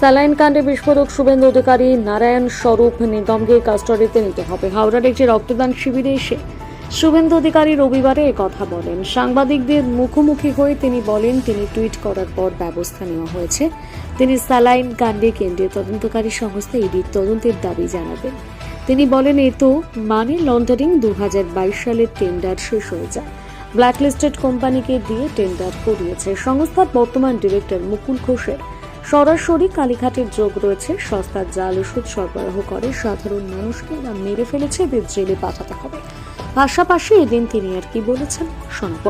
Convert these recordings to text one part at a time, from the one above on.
Saline কাণ্ডে বিস্ফোরক শুভেন্দু অধিকারী নারায়ণ স্বরূপ নিগমকে কাস্টডিতে নিতে হবে। হাওড়ার একটি রক্তদান শিবিরে এসে শুভেন্দু অধিকারী রবিবারে কথা বলেন। সাংবাদিকদের মুখোমুখি হয়ে তিনি বলেন, তিনি টুইট করার পর ব্যবস্থা নেওয়া হয়েছে। তিনি স্যালাইন কাণ্ডে কেন্দ্রীয় তদন্তকারী সংস্থা ইডির তদন্তের দাবি জানাবেন। তিনি বলেন, এ তো মানি লন্ডারিং। 2022 সালের টেন্ডার শেষ হয়ে যায়, ব্ল্যাকলিস্টেড কোম্পানিকে দিয়ে টেন্ডার করিয়েছে। সংস্থার বর্তমান ডিরেক্টর মুকুল ঘোষের সরাসরি কালীঘাটের যোগ রয়েছে। সস্তার জাল ওষুধ সরবরাহ করে সাধারণ মানুষকে এরা মেরে ফেলেছে, এদের জেলে পাঠাতে হবে। পাশাপাশি এদিন তিনি আর কি বলেছেন শোনাব।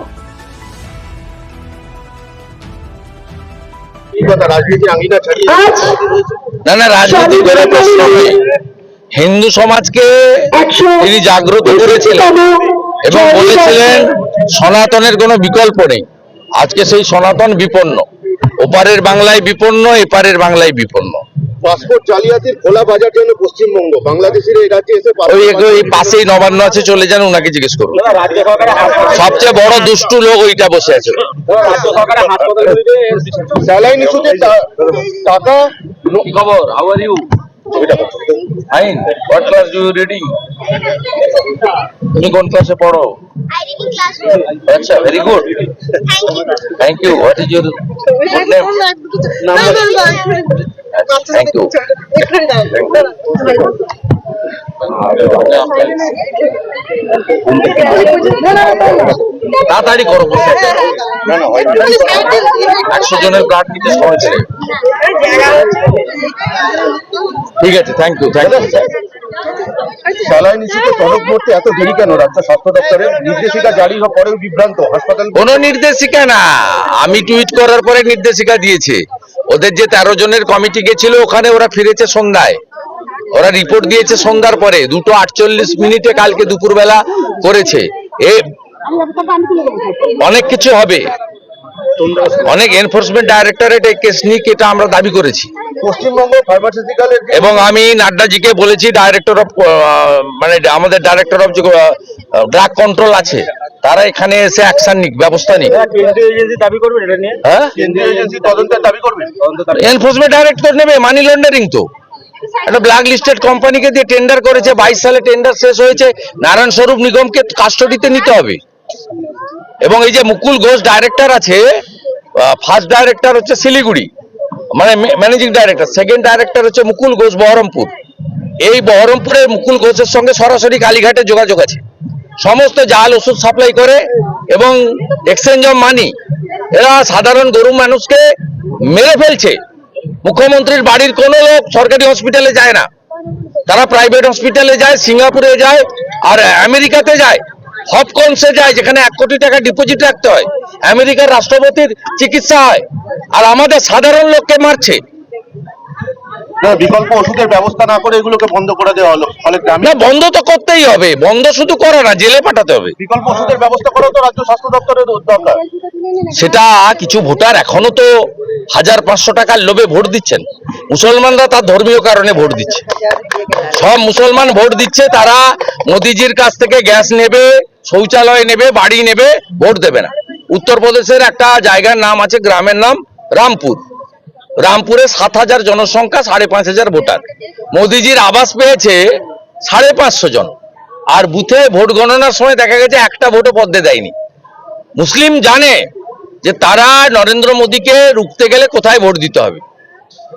না রাজনীতি করে প্রশ্ন নেই। হিন্দু সমাজকে তিনি জাগ্রত করেছিলেন এবং বলেছিলেন সনাতনের কোনো বিকল্প নেই। আজকে সেই সনাতন বিপন্ন, ওপারের বাংলায় বিপন্ন, এপারের বাংলায় বিপন্ন। পাসপোর্ট জালিয়াতির খোলা বাজার জন্য পশ্চিমবঙ্গ, বাংলাদেশের এই রাজ্যে এসে ওই পাশেই নবান্ন আছে, চলে যান, ওনাকে জিজ্ঞেস করুন। সবচেয়ে বড় দুষ্টু লোক ওইটা বসে আছে। স্যালাইন ইস্যুতে টাকা কি খবর? How are you? Fine. What class do you reading? তুমি কোন ক্লাসে পড়ো? I reading class 1. আচ্ছা, very good, thank you. What is your good name? Thank you. তাড়াতাড়ি করো, 100 জনের কার্ড নিতে সময় ছিল। ঠিক আছে, thank you, thank you. Saline ইস্যুতে টনক করতে এত দেরি কেন? রাজ্য স্বাস্থ্য দপ্তরের নির্দেশিকা জারি হওয়ার পরেও বিভ্রান্ত হাসপাতাল। কোন নির্দেশিকা না, আমি টুইট করার পরে নির্দেশিকা দিয়েছে। ওদের যে 13 জনের কমিটি গেছিল, ওখানে ওরা ফিরেছে সন্ধ্যায়। ওরা রিপোর্ট দিয়েছে সন্ধ্যার পরে 2:48 কালকে দুপুরবেলা করেছে। অনেক কিছু হবে, অনেক এনফোর্সমেন্ট ডাইরেক্টরেট এই কেস নিক, এটা আমরা দাবি করেছি। পশ্চিমবঙ্গ ফার্মাসিউটিক্যালের এবং আমি নাড্ডাজিকে বলেছি, ডাইরেক্টর অফ মানে আমাদের ডাইরেক্টর অফ যে ড্রাগ কন্ট্রোল আছে, তারা এখানে এসে অ্যাকশন নিক, ব্যবস্থা নিক। কেন্দ্রীয় এজেন্সি দাবি করবেন এটা নিয়ে? হ্যাঁ, কেন্দ্রীয় এজেন্সি তদন্তের দাবি করবেন। এনফোর্সমেন্ট ডাইরেক্টর নেবে, মানি লন্ডারিং তো। একটা ব্ল্যাক লিস্টেড কোম্পানিকে দিয়ে টেন্ডার করেছে, 22 সালে টেন্ডার শেষ হয়েছে। নারায়ণ স্বরূপ নিগমকে কাস্টডিতে নিতে হবে। এবং এই যে মুকুল ঘোষ ডাইরেক্টর আছে, ফার্স্ট ডাইরেক্টর হচ্ছে শিলিগুড়ি, মানে ম্যানেজিং ডাইরেক্টর। সেকেন্ড ডাইরেক্টর হচ্ছে মুকুল ঘোষ, বহরমপুর। এই বহরমপুরের মুকুল ঘোষের সঙ্গে সরাসরি কালীঘাটে যোগাযোগ আছে। সমস্ত জাল ওষুধ সাপ্লাই করে এবং এক্সচেঞ্জ অফ মানি। এরা সাধারণ গরিব মানুষকে মেরে ফেলছে। মুখ্যমন্ত্রীর বাড়ির কোনো লোক সরকারি হসপিটালে যায় না, তারা প্রাইভেট হসপিটালে যায়, সিঙ্গাপুরে যায়, আর আমেরিকাতে যায়, হপকনসে যায়, যেখানে 1 কোটি টাকা ডিপোজিট রাখতে হয়। আমেরিকার রাষ্ট্রপতির চিকিৎসা হয়, আর আমাদের সাধারণ লোককে মারছে। বিকল্প ওষুধের ব্যবস্থা না করে এগুলোকে বন্ধ করে দেওয়া হলো, ফলে গ্রামে না, বন্ধ তো করতেই হবে। বন্ধ শুধু করা না, জেলে পাঠাতে হবে। বিকল্প ওষুধের ব্যবস্থা করাও তো রাজ্য স্বাস্থ্য দপ্তরের দরকার। সেটা কিছু ভোটার এখনো তো 1500 টাকার লোভে ভোট দিচ্ছেন। মুসলমানরা তার ধর্মীয় কারণে ভোট দিচ্ছে। সব মুসলমান ভোট দিচ্ছে, তারা মোদিজির কাছ থেকে গ্যাস নেবে, শৌচালয় নেবে, বাড়ি নেবে, ভোট দেবে না। উত্তরপ্রদেশের একটা জায়গার নাম আছে, গ্রামের নাম রামপুর। রামপুরে 7000 জনসংখ্যা, 5,500 ভোটার। মোদিজির আবাস পেয়েছে 550 জন, আর বুথে ভোট গণনার সময় দেখা গেছে একটা ভোটও পদ্মে দেয়নি। মুসলিম জানে যে তারা নরেন্দ্র মোদীকে রুখতে গেলে কোথায় ভোট দিতে হবে।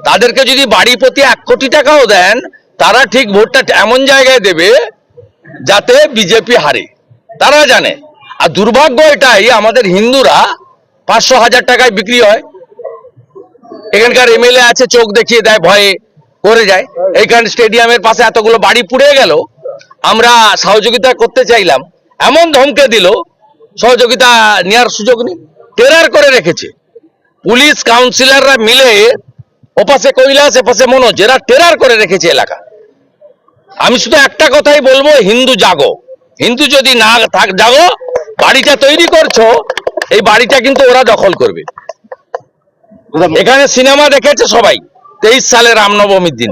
তাদেরকে যদি বাড়ি প্রতি 1 কোটি টাকাও দেন, তারা ঠিক ভোটটা এমন জায়গায় দেবে যাতে বিজেপি হারে, তারা জানে। আর দুর্ভাগ্য এটাই, আমাদের হিন্দুরা 500,000 টাকায় বিক্রি হয়। এখানকার এমএলএ আছে, চোখ দেখিয়ে দেয়, ভয়ে করে যায়। এইখানে স্টেডিয়ামের পাশে এতগুলো বাড়ি পুড়ে গেল, আমরা সহযোগিতা করতে চাইলাম, এমন ধমকে দিল, সহযোগিতা নেওয়ার সুযোগ নেই, টেরার করে রেখেছে। পুলিশ কাউন্সিলররা মিলে, ওপাশে কৈলাস, এপাশে মনোজ, এরা টেরার করে রেখেছে এলাকা। আমি শুধু একটা কথাই বলবো, হিন্দু জাগো। হিন্দু যদি না জাগো, বাড়িটা তৈরি করছো, এই বাড়িটা কিন্তু ওরা দখল করবে। এখানে সিনেমা দেখেছে সবাই, 23 সালে রামনবমীর দিন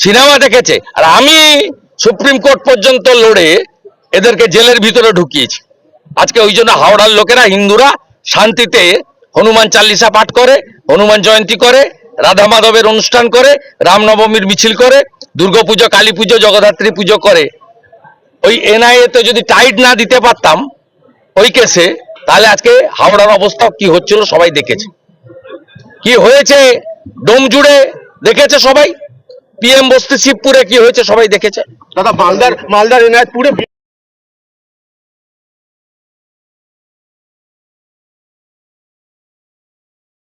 সিনেমা দেখেছে। আর আমি সুপ্রিম কোর্ট পর্যন্ত লড়ে এদেরকে জেলের ভিতরে ঢুকিয়েছি। আজকে ওই জন্য হাওড়ার লোকেরা, হিন্দুরা শান্তিতে হনুমান চালিসা পাঠ করে, হনুমান জয়ন্তী করে, রাধা মাধবের অনুষ্ঠান করে, রামনবমীর মিছিল করে, দুর্গাপুজো, কালী পুজো, জগদ্ধাত্রী পুজো করে। ওই এনআইএ তে যদি টাইট না দিতে পারতাম ওই কেসে, তাহলে আজকে হাওড়ার অবস্থা কি হচ্ছিল সবাই দেখেছে, কি হয়েছে ডোম জুড়ে দেখেছে সবাই, পিএম বস্তি শিবপুরে কি হয়েছে সবাই দেখেছে। দাদা মালদার এনায়তপুরে